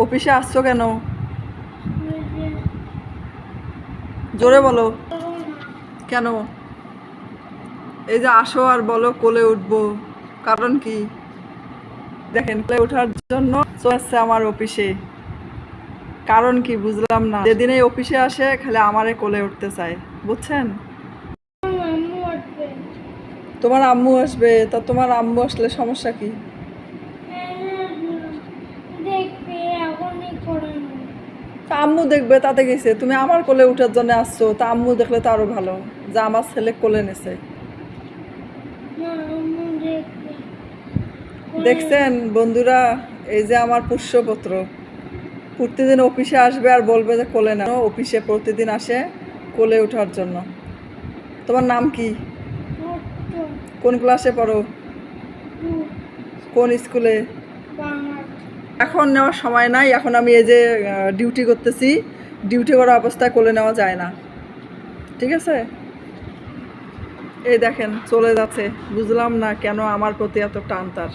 অফিসে আসছো কেন? জোরে বলো। কেন? এই যে আসো আর বলো কোলে উঠবো, কারণ কি? দেখেন কোলে ওঠার জন্য চলে আসছে আমার অফিসে, কারণ কি বুঝলাম না। যেদিন এই অফিসে আসে খালি আমারে কোলে উঠতে চায়, বুঝছেন? তোমার আম্মু আসবে, তা তোমার আম্মু আসলে সমস্যা কি? তা আম্মু দেখবে, তাতে গেছে। তুমি আমার কোলে উঠার জন্য আসছো, তা আম্মু দেখলে তো আরো ভালো যে আমার ছেলে কোলে নেছে। দেখছেন বন্ধুরা, এই যে আমার পুষ্যপুত্র প্রতিদিন অফিসে আসবে আর বলবে যে কোলে না। অফিসে প্রতিদিন আসে কোলে ওঠার জন্য। তোমার নাম কি? কোন ক্লাসে পড়ো? কোন স্কুলে? এখন নেওয়ার সময় নাই, এখন আমি এই যে ডিউটি করতেছি, ডিউটি করা অবস্থায় কোলে নেওয়া যায় না, ঠিক আছে? এই দেখেন চলে যাচ্ছে, বুঝলাম না কেন আমার প্রতি এত টান তার।